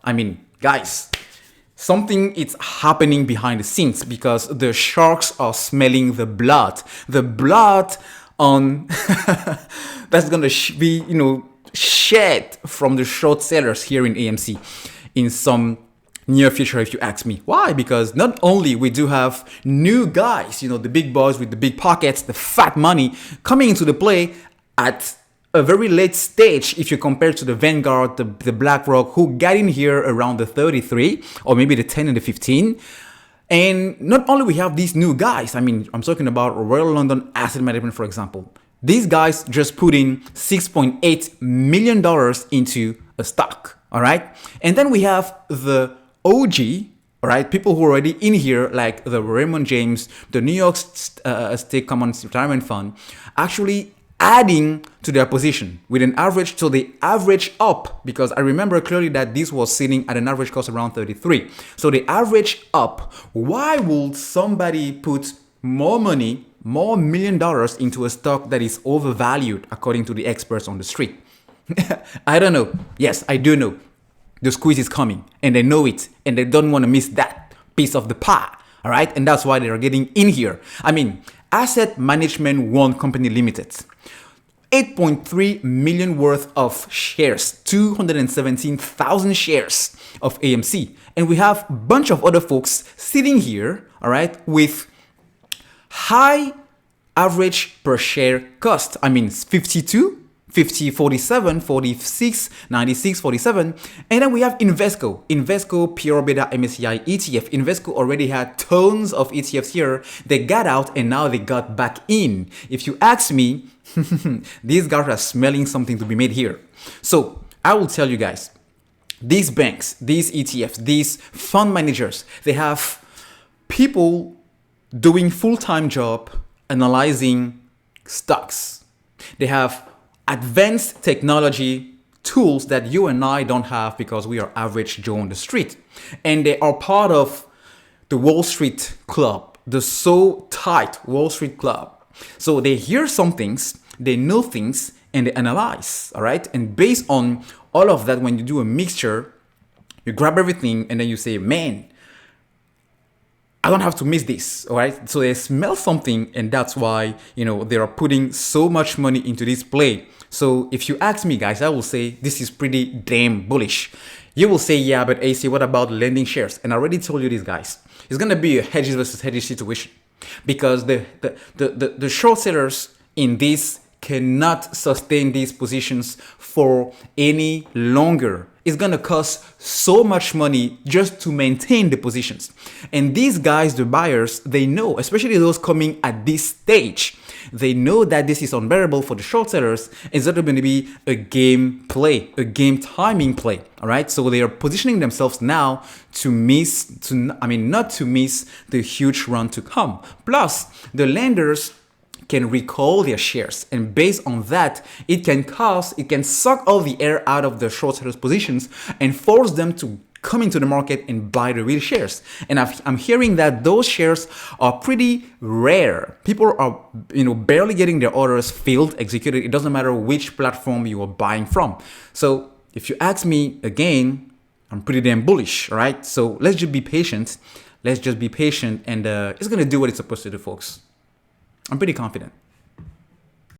I mean, guys, something is happening behind the scenes because the sharks are smelling the blood. The blood on that's gonna be, shed from the short sellers here in AMC in some near future, if you ask me. Why? Because not only we do have new guys, the big boys with the big pockets, the fat money coming into the play at a very late stage if you compare to the Vanguard, the BlackRock, who got in here around the 33 or maybe the 10 and the 15. And not only we have these new guys, I mean, I'm talking about Royal London Asset Management, for example. These guys just put in $6.8 million into a stock, all right? And then we have the OG, all right, people who are already in here, like the Raymond James, the New York State Common Retirement Fund, actually adding to their position with an average. So they average up, because I remember clearly that this was sitting at an average cost around 33. So they average up. Why would somebody put more money, more $1 million into a stock that is overvalued according to the experts on the street? I don't know. Yes, I do know. The squeeze is coming and they know it and they don't want to miss that piece of the pie. All right. And that's why they're getting in here. I mean, Asset Management One Company Limited, 8.3 million worth of shares, 217,000 shares of AMC. And we have a bunch of other folks sitting here, all right, with high average per share cost. I mean, 52, 50, 47, 46, 96, 47. And then we have Invesco Pure Beta MSCI ETF. Invesco already had tons of ETFs here. They got out and now they got back in. If you ask me, these guys are smelling something to be made here. So I will tell you guys, these banks, these ETFs, these fund managers, they have people doing full-time job analyzing stocks. They have advanced technology tools that you and I don't have because we are average Joe on the street. And they are part of the Wall Street Club, the so tight Wall Street Club. So they hear some things, they know things, and they analyze, all right? And based on all of that, when you do a mixture, you grab everything and then you say, man, I don't have to miss this, all right? So they smell something, and that's why, they are putting so much money into this play. So if you ask me, guys, I will say this is pretty damn bullish. You will say, yeah, but AC, what about lending shares? And I already told you this, guys. It's going to be a hedges versus hedges situation because the short sellers in this cannot sustain these positions for any longer. It's going to cost so much money just to maintain the positions. And these guys, the buyers, they know, especially those coming at this stage, they know that this is unbearable for the short sellers. It's not going to be a game play, a game timing play. All right. So they are positioning themselves now not to miss the huge run to come. Plus, the lenders can recall their shares, and based on that, it can suck all the air out of the short sellers positions and force them to come into the market and buy the real shares. And I'm hearing that those shares are pretty rare. People are barely getting their orders filled, executed. It doesn't matter which platform you are buying from. So if you ask me again, I'm pretty damn bullish. All right, so let's just be patient. And it's gonna do what it's supposed to do, folks. I'm pretty confident.